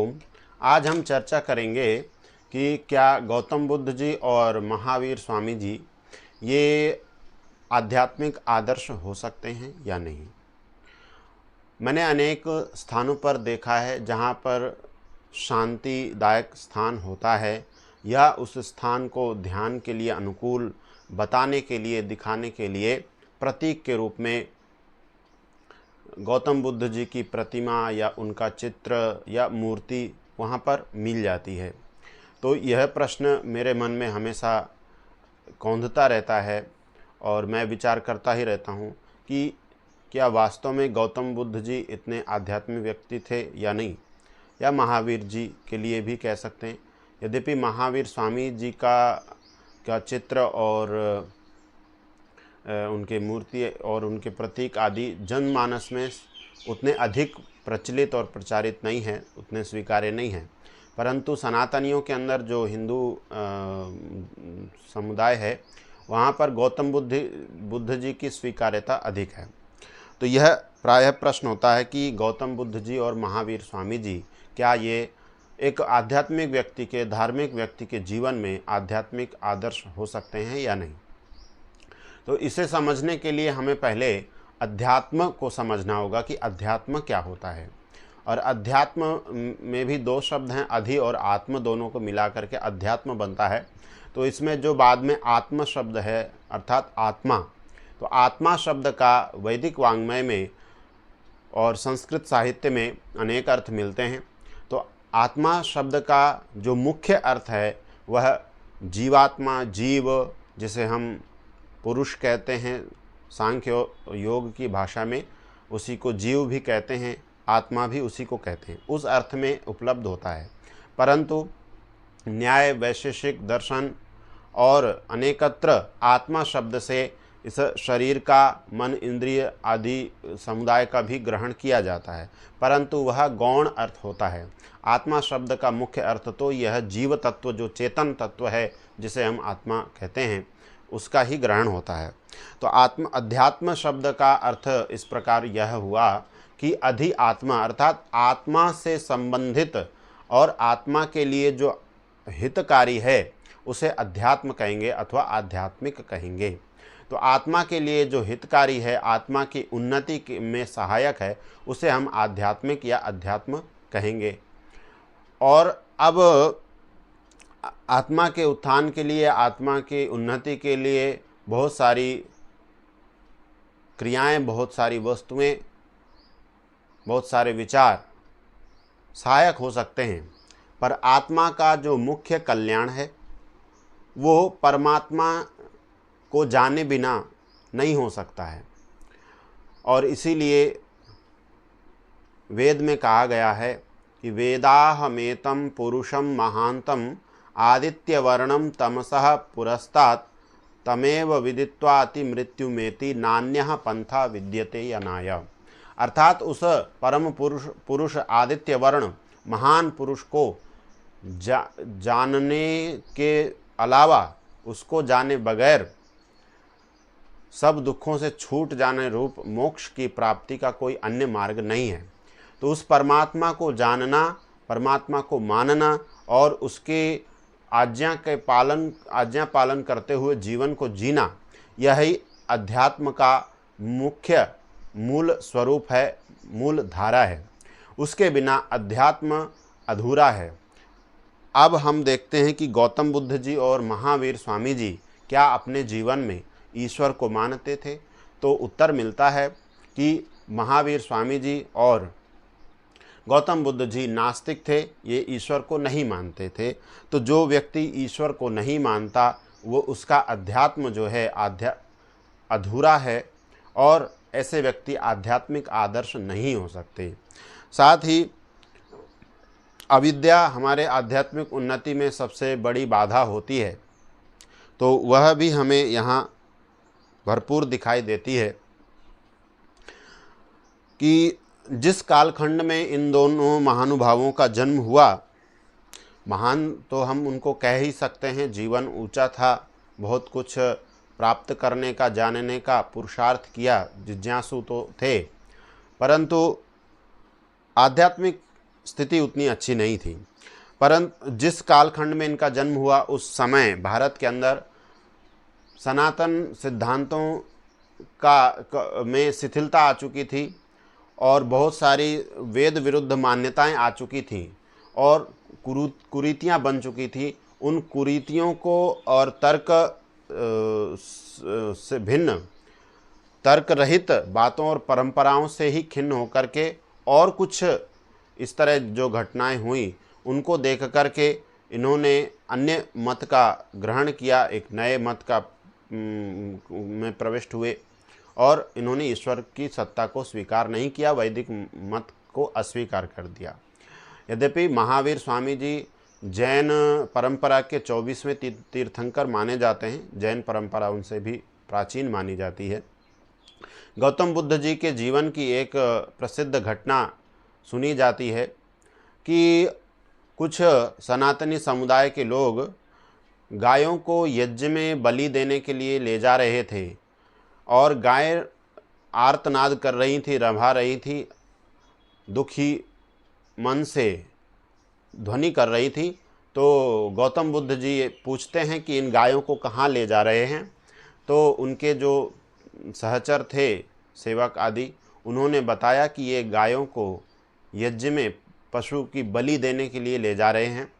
हरिओम। आज हम चर्चा करेंगे कि क्या गौतम बुद्ध जी और महावीर स्वामी जी ये आध्यात्मिक आदर्श हो सकते हैं या नहीं। मैंने अनेक स्थानों पर देखा है जहाँ पर शांतिदायक स्थान होता है या उस स्थान को ध्यान के लिए अनुकूल बताने के लिए, दिखाने के लिए प्रतीक के रूप में गौतम बुद्ध जी की प्रतिमा या उनका चित्र या मूर्ति वहाँ पर मिल जाती है। तो यह प्रश्न मेरे मन में हमेशा कौंधता रहता है और मैं विचार करता ही रहता हूँ कि क्या वास्तव में गौतम बुद्ध जी इतने आध्यात्मिक व्यक्ति थे या नहीं, या महावीर जी के लिए भी कह सकते हैं। यद्यपि महावीर स्वामी जी का चित्र और उनके मूर्ति और उनके प्रतीक आदि जनमानस में उतने अधिक प्रचलित और प्रचारित नहीं हैं, उतने स्वीकार्य नहीं हैं, परंतु सनातनियों के अंदर जो हिंदू समुदाय है वहाँ पर गौतम बुद्ध जी की स्वीकार्यता अधिक है। तो यह प्रायः प्रश्न होता है कि गौतम बुद्ध जी और महावीर स्वामी जी क्या ये एक आध्यात्मिक व्यक्ति के, धार्मिक व्यक्ति के जीवन में आध्यात्मिक आदर्श हो सकते हैं या नहीं। तो इसे समझने के लिए हमें पहले अध्यात्म को समझना होगा कि अध्यात्म क्या होता है। और अध्यात्म में भी दो शब्द हैं, अधि और आत्म, दोनों को मिला करके अध्यात्म बनता है। तो इसमें जो बाद में आत्म शब्द है अर्थात आत्मा, तो आत्मा शब्द का वैदिक वाङ्मय में और संस्कृत साहित्य में अनेक अर्थ मिलते हैं। तो आत्मा शब्द का जो मुख्य अर्थ है वह जीवात्मा, जीव, जिसे हम पुरुष कहते हैं सांख्य योग की भाषा में, उसी को जीव भी कहते हैं, आत्मा भी उसी को कहते हैं, उस अर्थ में उपलब्ध होता है। परंतु न्याय, वैशेषिक दर्शन और अनेकत्र आत्मा शब्द से इस शरीर का, मन, इंद्रिय आदि समुदाय का भी ग्रहण किया जाता है, परंतु वह गौण अर्थ होता है। आत्मा शब्द का मुख्य अर्थ तो यह जीव तत्व, जो चेतन तत्व है जिसे हम आत्मा कहते हैं, उसका ही ग्रहण होता है। तो अध्यात्म शब्द का अर्थ इस प्रकार यह हुआ कि अधि आत्मा अर्थात आत्मा से संबंधित और आत्मा के लिए जो हितकारी है उसे अध्यात्म कहेंगे अथवा आध्यात्मिक कहेंगे। तो आत्मा के लिए जो हितकारी है, आत्मा की उन्नति में सहायक है, उसे हम आध्यात्मिक या अध्यात्म कहेंगे। और अब आत्मा के उत्थान के लिए, आत्मा की उन्नति के लिए बहुत सारी क्रियाएं, बहुत सारी वस्तुएं, बहुत सारे विचार सहायक हो सकते हैं, पर आत्मा का जो मुख्य कल्याण है वो परमात्मा को जाने बिना नहीं हो सकता है। और इसीलिए वेद में कहा गया है कि वेदाहमेतं पुरुषं महांतम आदित्यवर्णं तमसः पुरस्तात् तमेव विदित्वाति मृत्युमेति नान्यः पंथा विद्यते यनाय। अर्थात उस परम पुरुष आदित्य वर्ण महान पुरुष को जानने के अलावा, उसको जाने बगैर सब दुखों से छूट जाने रूप मोक्ष की प्राप्ति का कोई अन्य मार्ग नहीं है। तो उस परमात्मा को जानना, परमात्मा को मानना और उसके आज्ञा पालन करते हुए जीवन को जीना, यही अध्यात्म का मुख्य मूल स्वरूप है, मूल धारा है। उसके बिना अध्यात्म अधूरा है। अब हम देखते हैं कि गौतम बुद्ध जी और महावीर स्वामी जी क्या अपने जीवन में ईश्वर को मानते थे। तो उत्तर मिलता है कि महावीर स्वामी जी और गौतम बुद्ध जी नास्तिक थे, ये ईश्वर को नहीं मानते थे। तो जो व्यक्ति ईश्वर को नहीं मानता वो उसका अध्यात्म जो है अधूरा है, और ऐसे व्यक्ति आध्यात्मिक आदर्श नहीं हो सकते। साथ ही अविद्या हमारे आध्यात्मिक उन्नति में सबसे बड़ी बाधा होती है, तो वह भी हमें यहाँ भरपूर दिखाई देती है कि जिस कालखंड में इन दोनों महानुभावों का जन्म हुआ, महान तो हम उनको कह ही सकते हैं, जीवन ऊंचा था, बहुत कुछ प्राप्त करने का, जानने का पुरुषार्थ किया, जिज्ञासु तो थे, परंतु आध्यात्मिक स्थिति उतनी अच्छी नहीं थी। परंतु जिस कालखंड में इनका जन्म हुआ उस समय भारत के अंदर सनातन सिद्धांतों में शिथिलता आ चुकी थी और बहुत सारी वेद विरुद्ध मान्यताएं आ चुकी थीं और कुरीतियां बन चुकी थी। उन कुरीतियों को और तर्क से भिन्न, तर्क रहित बातों और परंपराओं से ही खिन्न होकर के और कुछ इस तरह जो घटनाएं हुई उनको देख करके इन्होंने अन्य मत का ग्रहण किया, एक नए मत का में प्रविष्ट हुए और इन्होंने ईश्वर की सत्ता को स्वीकार नहीं किया, वैदिक मत को अस्वीकार कर दिया। यद्यपि महावीर स्वामी जी जैन परंपरा के 24वें तीर्थंकर माने जाते हैं। जैन परंपरा उनसे भी प्राचीन मानी जाती है। गौतम बुद्ध जी के जीवन की एक प्रसिद्ध घटना सुनी जाती है कि कुछ सनातनी समुदाय के लोग गायों को यज्ञ में बलि देने के लिए ले जा रहे थे और गाय आर्तनाद कर रही थी, रभा रही थी, दुखी मन से ध्वनि कर रही थी। तो गौतम बुद्ध जी पूछते हैं कि इन गायों को कहाँ ले जा रहे हैं। तो उनके जो सहचर थे, सेवक आदि, उन्होंने बताया कि ये गायों को यज्ञ में पशु की बलि देने के लिए ले जा रहे हैं।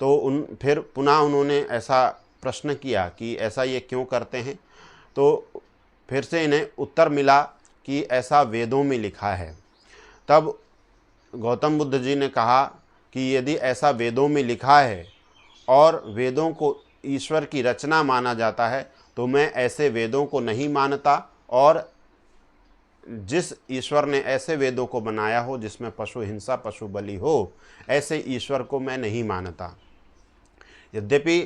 तो फिर पुनः उन्होंने ऐसा प्रश्न किया कि ऐसा ये क्यों करते हैं। तो फिर से इन्हें उत्तर मिला कि ऐसा वेदों में लिखा है। तब गौतम बुद्ध जी ने कहा कि यदि ऐसा वेदों में लिखा है और वेदों को ईश्वर की रचना माना जाता है तो मैं ऐसे वेदों को नहीं मानता, और जिस ईश्वर ने ऐसे वेदों को बनाया हो जिसमें पशु हिंसा, पशु बलि हो, ऐसे ईश्वर को मैं नहीं मानता। यद्यपि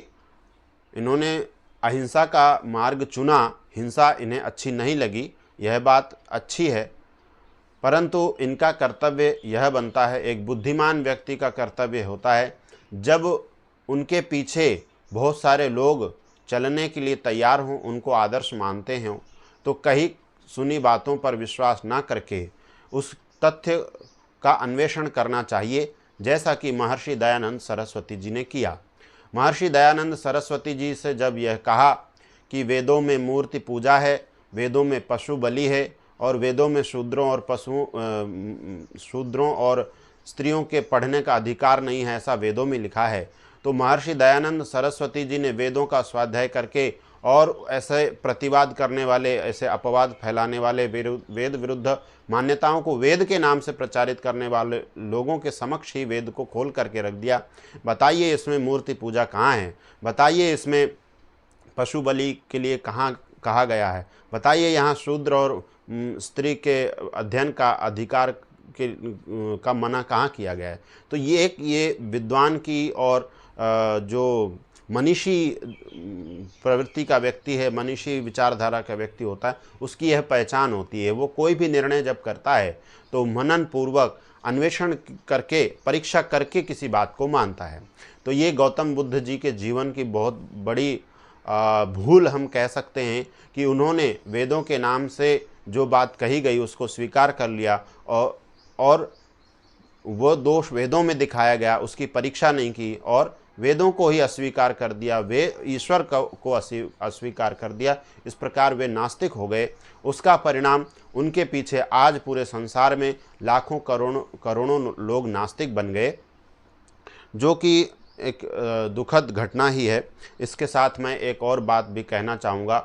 इन्होंने अहिंसा का मार्ग चुना, हिंसा इन्हें अच्छी नहीं लगी, यह बात अच्छी है, परंतु इनका कर्तव्य यह बनता है, एक बुद्धिमान व्यक्ति का कर्तव्य होता है, जब उनके पीछे बहुत सारे लोग चलने के लिए तैयार हों, उनको आदर्श मानते हों, तो कहीं सुनी बातों पर विश्वास ना करके उस तथ्य का अन्वेषण करना चाहिए, जैसा कि महर्षि दयानंद सरस्वती जी ने किया। महर्षि दयानंद सरस्वती जी से जब यह कहा कि वेदों में मूर्ति पूजा है, वेदों में पशु बलि है और वेदों में शूद्रों और स्त्रियों के पढ़ने का अधिकार नहीं है, ऐसा वेदों में लिखा है, तो महर्षि दयानंद सरस्वती जी ने वेदों का स्वाध्याय करके और ऐसे प्रतिवाद करने वाले, ऐसे अपवाद फैलाने वाले, वेद विरुद्ध मान्यताओं को वेद के नाम से प्रचारित करने वाले लोगों के समक्ष ही वेद को खोल करके रख दिया। बताइए इसमें मूर्ति पूजा कहाँ है, बताइए इसमें पशु बलि के लिए कहाँ कहा गया है, बताइए यहाँ शूद्र और स्त्री के अध्ययन का अधिकार का मना कहाँ किया गया है। तो ये विद्वान की और जो मनीषी प्रवृत्ति का व्यक्ति है, मनीषी विचारधारा का व्यक्ति होता है, उसकी यह पहचान होती है। वो कोई भी निर्णय जब करता है तो मनन पूर्वक अन्वेषण करके, परीक्षा करके किसी बात को मानता है। तो ये गौतम बुद्ध जी के जीवन की बहुत बड़ी भूल हम कह सकते हैं कि उन्होंने वेदों के नाम से जो बात कही गई उसको स्वीकार कर लिया और वो दोष वेदों में दिखाया गया, उसकी परीक्षा नहीं की और वेदों को ही अस्वीकार कर दिया, वे ईश्वर को अस्वीकार कर दिया। इस प्रकार वे नास्तिक हो गए। उसका परिणाम उनके पीछे आज पूरे संसार में लाखों करोड़ों लोग नास्तिक बन गए, जो कि एक दुखद घटना ही है। इसके साथ मैं एक और बात भी कहना चाहूँगा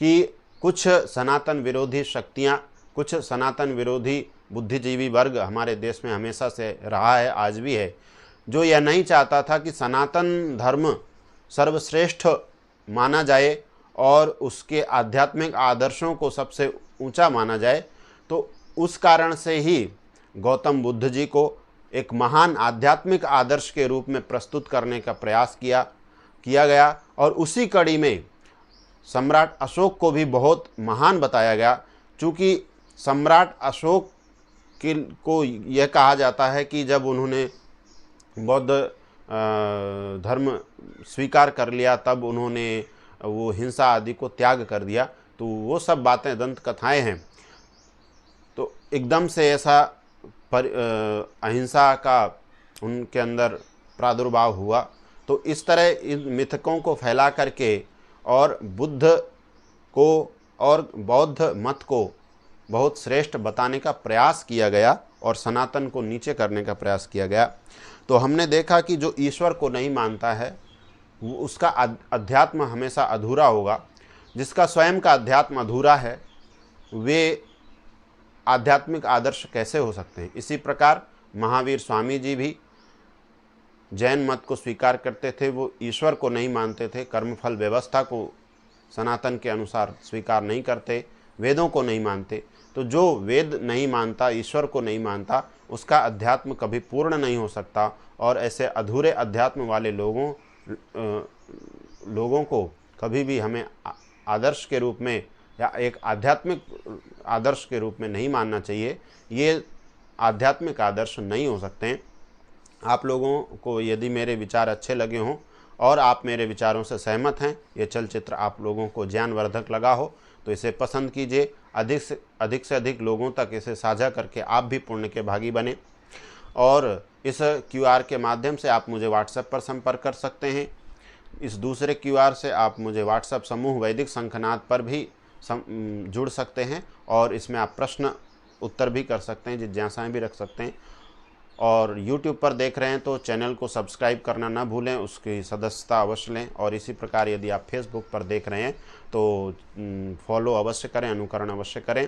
कि कुछ सनातन विरोधी शक्तियाँ, कुछ सनातन विरोधी बुद्धिजीवी वर्ग हमारे देश में हमेशा से रहा है, आज भी है, जो यह नहीं चाहता था कि सनातन धर्म सर्वश्रेष्ठ माना जाए और उसके आध्यात्मिक आदर्शों को सबसे ऊंचा माना जाए। तो उस कारण से ही गौतम बुद्ध जी को एक महान आध्यात्मिक आदर्श के रूप में प्रस्तुत करने का प्रयास किया गया और उसी कड़ी में सम्राट अशोक को भी बहुत महान बताया गया। चूँकि सम्राट अशोक को यह कहा जाता है कि जब उन्होंने बौद्ध धर्म स्वीकार कर लिया तब उन्होंने वो हिंसा आदि को त्याग कर दिया। तो वो सब बातें दंत कथाएं हैं। तो एकदम से ऐसा अहिंसा का उनके अंदर प्रादुर्भाव हुआ। तो इस तरह इन मिथकों को फैला करके और बुद्ध को और बौद्ध मत को बहुत श्रेष्ठ बताने का प्रयास किया गया और सनातन को नीचे करने का प्रयास किया गया। तो हमने देखा कि जो ईश्वर को नहीं मानता है उसका अध्यात्म हमेशा अधूरा होगा। जिसका स्वयं का अध्यात्म अधूरा है वे आध्यात्मिक आदर्श कैसे हो सकते हैं। इसी प्रकार महावीर स्वामी जी भी जैन मत को स्वीकार करते थे, वो ईश्वर को नहीं मानते थे, कर्मफल व्यवस्था को सनातन के अनुसार स्वीकार नहीं करते, वेदों को नहीं मानते। तो जो वेद नहीं मानता, ईश्वर को नहीं मानता, उसका अध्यात्म कभी पूर्ण नहीं हो सकता। और ऐसे अधूरे अध्यात्म वाले लोगों को कभी भी हमें आदर्श के रूप में या एक आध्यात्मिक आदर्श के रूप में नहीं मानना चाहिए। ये आध्यात्मिक आदर्श नहीं हो सकते हैं। आप लोगों को यदि मेरे विचार अच्छे लगे हों और आप मेरे विचारों से सहमत हैं, ये चलचित्र आप लोगों को ज्ञानवर्धक लगा हो तो इसे पसंद कीजिए। अधिक से अधिक लोगों तक इसे साझा करके आप भी पुण्य के भागी बने। और इस QR के माध्यम से आप मुझे व्हाट्सएप पर संपर्क कर सकते हैं। इस दूसरे QR से आप मुझे व्हाट्सएप समूह वैदिक शंखनाद पर भी जुड़ सकते हैं और इसमें आप प्रश्न उत्तर भी कर सकते हैं, जिज्ञासाएं भी रख सकते हैं। और YouTube पर देख रहे हैं तो चैनल को सब्सक्राइब करना ना भूलें, उसकी सदस्यता अवश्य लें। और इसी प्रकार यदि आप Facebook पर देख रहे हैं तो फॉलो अवश्य करें, अनुकरण अवश्य करें।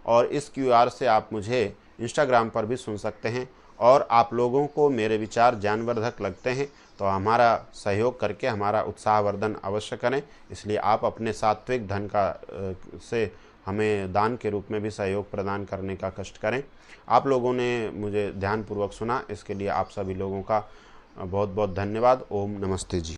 और इस QR से आप मुझे Instagram पर भी सुन सकते हैं। और आप लोगों को मेरे विचार ज्ञानवर्धक लगते हैं तो हमारा सहयोग करके हमारा उत्साहवर्धन अवश्य करें। इसलिए आप अपने सात्विक धन का से हमें दान के रूप में भी सहयोग प्रदान करने का कष्ट करें। आप लोगों ने मुझे ध्यानपूर्वक सुना, इसके लिए आप सभी लोगों का बहुत बहुत धन्यवाद। ओम नमस्ते जी।